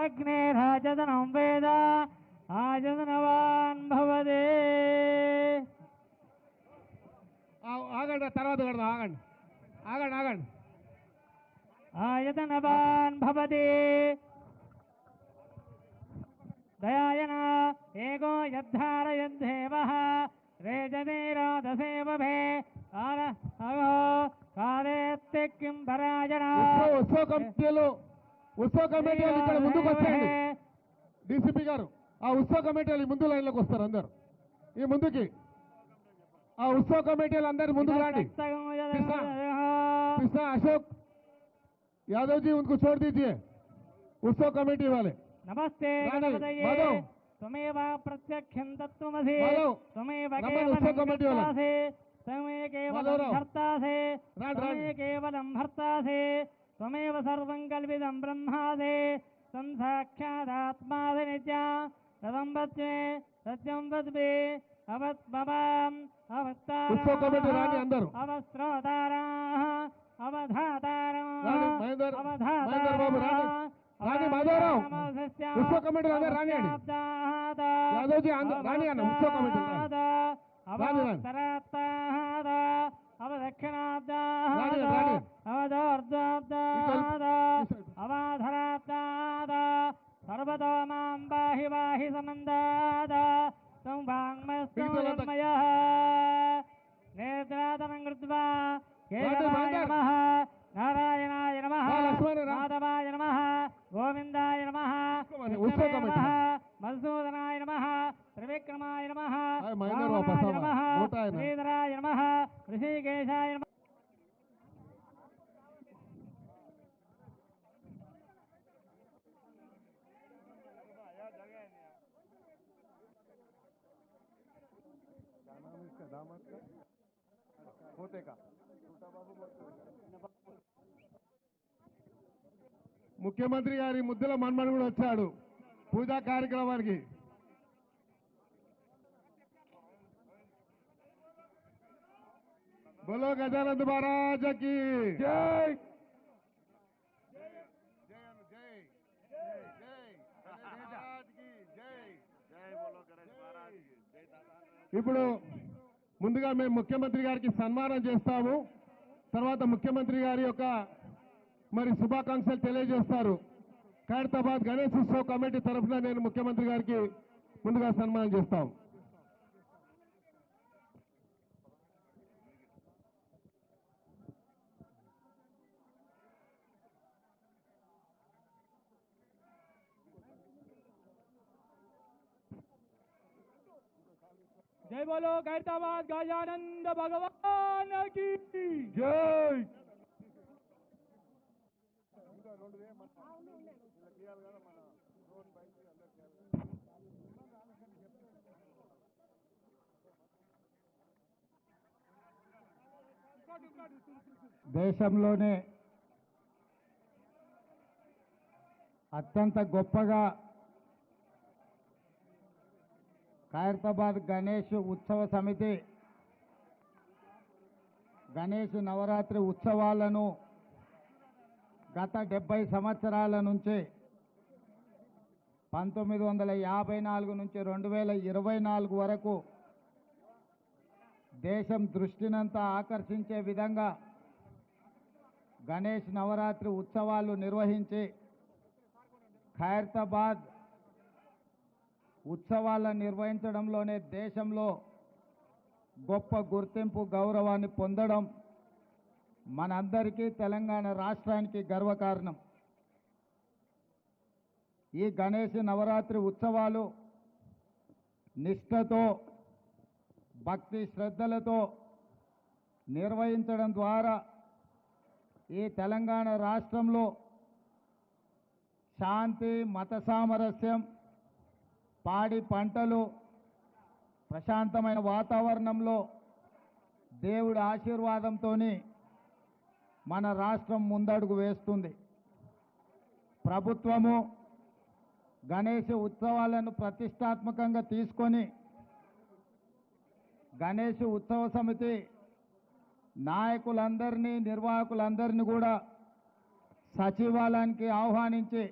अग्निराजतनं वेद आयतनवान् भवति ఆగండి తర్వాత కడదాం ఆగండి ఆగండి ఆగండి आयतनवान् भवति दयायन एको यद्धारयद्धेवः रेजनीरोदसेवभे कालेत्ति किं परायण ఉత్సవ కమిటీలు ఇక్కడ ముందుకు వచ్చేయండి డీసీపీ గారు ఆ ఉత్సవ కమిటీలు ముందు లైన్లోకి వస్తారు అందరు ఈ ముందుకి ఆ ఉత్సవ కమిటీలు అందరు ముందుకు రండి कृष्णा अशोक यादव जी उनको छोड़ दीजिए उत्सव कमेटी वाले नमस्ते माधव त्वमेव प्रत्यक्षं तत्त्वमसि त्वमेव कमेटी त्वमेव केवलं भर्तासि त्वमेव केवलं भर्तासि त्वमेव सर्वं कल्पितं ब्रह्मासि तं साक्षादात्मासि नित्यं तदं वच्मे सत्यं वद्मे अवत्मवाम् उत्सव कमेटी रानी अंदर अवस्त्रोताराः अवधाताराः महेंद्र बाबू रानी माधवराव उत्सव कमेटी अंदर रानी यादव जी रानी आना उत्सव कमेटी अवदक्षिणाब्दाः अवदोर्ध्वाब्दाः अवाधराब्दाः सर्वतो मां पाहि पाहि समन्दात् तं वाङ्मयः नेत्रादनं कृत्वा केशवाय नमः नारायणाय नमः माधवाय नमः गोविन्दाय नमः नमः मधुसूदनाय नमः त्रिविक्रमाय नमः वामनाय नमः श्रीधराय नमः ऋषिकेशाय नमः होते का ముఖ్యమంత్రి గారి ముద్దుల మన్మడు కూడా వచ్చాడు పూజా కార్యక్రమానికి బోలో గజానంద్ మహారాజ్ కి జై ఇప్పుడు ముందుగా మేము ముఖ్యమంత్రి గారికి సన్మానం చేస్తాము. తర్వాత ముఖ్యమంత్రి గారి యొక్క మరి శుభాకాంక్షలు తెలియజేస్తారు. ఖైరతాబాద్ గణేష్ ఉత్సవ్ కమిటీ తరఫున నేను ముఖ్యమంత్రి గారికి ముందుగా సన్మానం చేస్తాం. जय बोलो खैरताबाद गजानंद भगवान की జై దేశంలోనే అత్యంత గొప్పగా ఖైరతాబాద్ గణేష్ ఉత్సవ సమితి గణేష్ నవరాత్రి ఉత్సవాలను గత 70 సంవత్సరాల నుంచి 1954 నుంచి 2024 వరకు దేశం దృష్టినంతా ఆకర్షించే విధంగా గణేష్ నవరాత్రి ఉత్సవాలు నిర్వహించి ఖైరతాబాద్ ఉత్సవాలను నిర్వహించడంలోనే దేశంలో గొప్ప గుర్తింపు గౌరవాన్ని పొందడం మనందరికీ తెలంగాణ రాష్ట్రానికి గర్వకారణం. ఈ గణేష్ నవరాత్రి ఉత్సవాలు నిష్ఠతో భక్తి శ్రద్ధలతో నిర్వహించడం ద్వారా ఈ తెలంగాణ రాష్ట్రంలో శాంతి మత సామరస్యం పాడి పంటలు ప్రశాంతమైన వాతావరణంలో దేవుడి ఆశీర్వాదంతో మన రాష్ట్రం ముందడుగు వేస్తుంది. ప్రభుత్వము గణేష్ ఉత్సవాలను ప్రతిష్టాత్మకంగా తీసుకొని గణేష్ ఉత్సవ సమితి నాయకులందరినీ నిర్వాహకులందరినీ కూడా సచివాలయానికి ఆహ్వానించి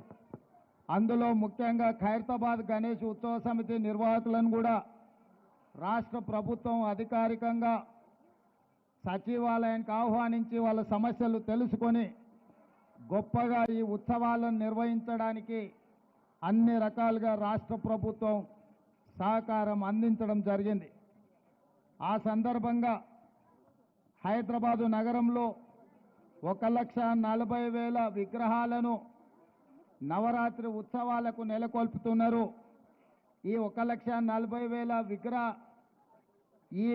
అందులో ముఖ్యంగా ఖైరతాబాద్ గణేష్ ఉత్సవ సమితి నిర్వాహకులను కూడా రాష్ట్ర ప్రభుత్వం అధికారికంగా సచివాలయానికి ఆహ్వానించి వాళ్ళ సమస్యలు తెలుసుకొని గొప్పగా ఈ ఉత్సవాలను నిర్వహించడానికి అన్ని రకాలుగా రాష్ట్ర ప్రభుత్వం సహకారం అందించడం జరిగింది. ఆ సందర్భంగా హైదరాబాదు నగరంలో 1,40,000 విగ్రహాలను నవరాత్రి ఉత్సవాలకు నెలకొల్పుతున్నారు. ఈ 1,40,000 విగ్రహ ఈ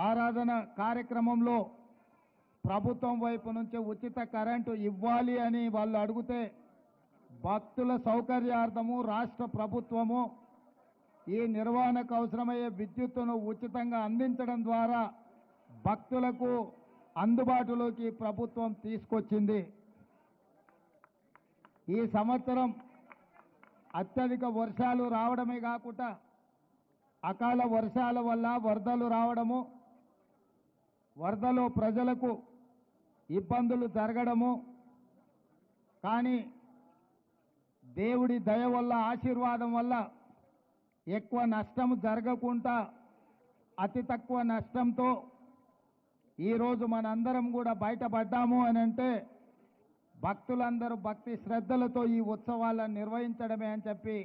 ఆరాధన కార్యక్రమంలో ప్రభుత్వం వైపు నుంచి ఉచిత కరెంటు ఇవ్వాలి అని వాళ్ళు అడిగితే భక్తుల సౌకర్యార్థము రాష్ట్ర ప్రభుత్వము ఈ నిర్వహణకు అవసరమయ్యే విద్యుత్తును ఉచితంగా అందించడం ద్వారా భక్తులకు అందుబాటులోకి ప్రభుత్వం తీసుకొచ్చింది. ఈ సంవత్సరం అత్యధిక వర్షాలు రావడమే కాకుండా అకాల వర్షాల వల్ల వరదలు రావడము, వరదలో ప్రజలకు ఇబ్బందులు జరగడము, కానీ దేవుడి దయ వల్ల ఆశీర్వాదం వల్ల ఎక్కువ నష్టం జరగకుండా అతి తక్కువ నష్టంతో ఈరోజు మనందరం కూడా బయటపడ్డాము అని అంటే భక్తులందరూ భక్తి శ్రద్ధలతో ఈ ఉత్సవాలను నిర్వహించడమే అని చెప్పి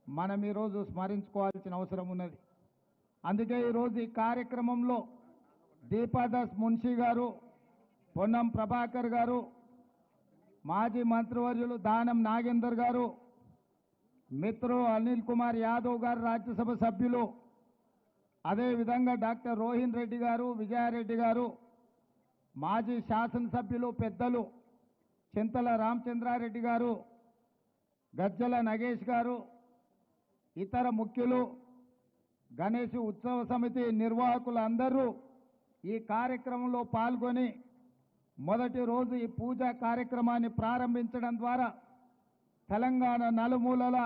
మనం ఈరోజు స్మరించుకోవాల్సిన అవసరం ఉన్నది. అందుకే ఈరోజు ఈ కార్యక్రమంలో దీపాదాస్ మున్షి గారు, పొన్నం ప్రభాకర్ గారు, మాజీ మంత్రివర్యులు దానం నాగేందర్ గారు, మిత్రులు అనిల్ కుమార్ యాదవ్ గారు రాజ్యసభ సభ్యులు, అదేవిధంగా డాక్టర్ రోహిన్ రెడ్డి గారు, విజయారెడ్డి గారు, మాజీ శాసనసభ్యులు పెద్దలు చింతల రామచంద్రారెడ్డి గారు, గజ్జల నగేష్ గారు, ఇతర ముఖ్యులు, గణేష్ ఉత్సవ సమితి నిర్వాహకులు అందరూ ఈ కార్యక్రమంలో పాల్గొని మొదటి రోజు ఈ పూజా కార్యక్రమాన్ని ప్రారంభించడం ద్వారా తెలంగాణ నలుమూలల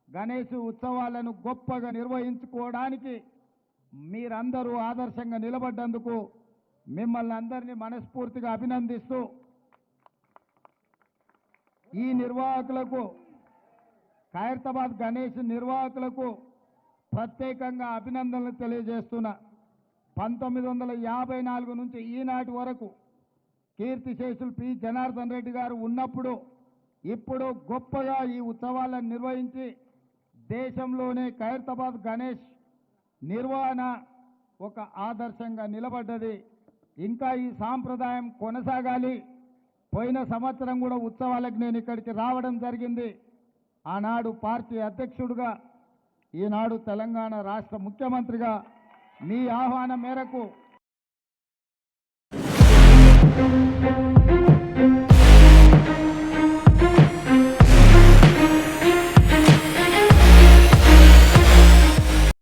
గణేష్ ఉత్సవాలను గొప్పగా నిర్వహించుకోవడానికి మీరందరూ ఆదర్శంగా నిలబడ్డందుకు మిమ్మల్ని అందరినీ మనస్ఫూర్తిగా అభినందిస్తూ ఈ నిర్వాహకులకు ఖైరతాబాద్ గణేష్ నిర్వాహకులకు ప్రత్యేకంగా అభినందనలు తెలియజేస్తున్నా. 1954 నుంచి ఈనాటి వరకు కీర్తిశేషులు పి జనార్దన్ రెడ్డి గారు ఉన్నప్పుడు ఇప్పుడు గొప్పగా ఈ ఉత్సవాలను నిర్వహించి దేశంలోనే ఖైరతాబాద్ గణేష్ నిర్వహణ ఒక ఆదర్శంగా నిలబడ్డది. ఇంకా ఈ సాంప్రదాయం కొనసాగాలి. పోయిన సంవత్సరం కూడా ఉత్సవాలకు నేను ఇక్కడికి రావడం జరిగింది. ఆనాడు పార్టీ అధ్యక్షుడిగా, ఈనాడు తెలంగాణ రాష్ట్ర ముఖ్యమంత్రిగా మీ ఆహ్వానం మేరకు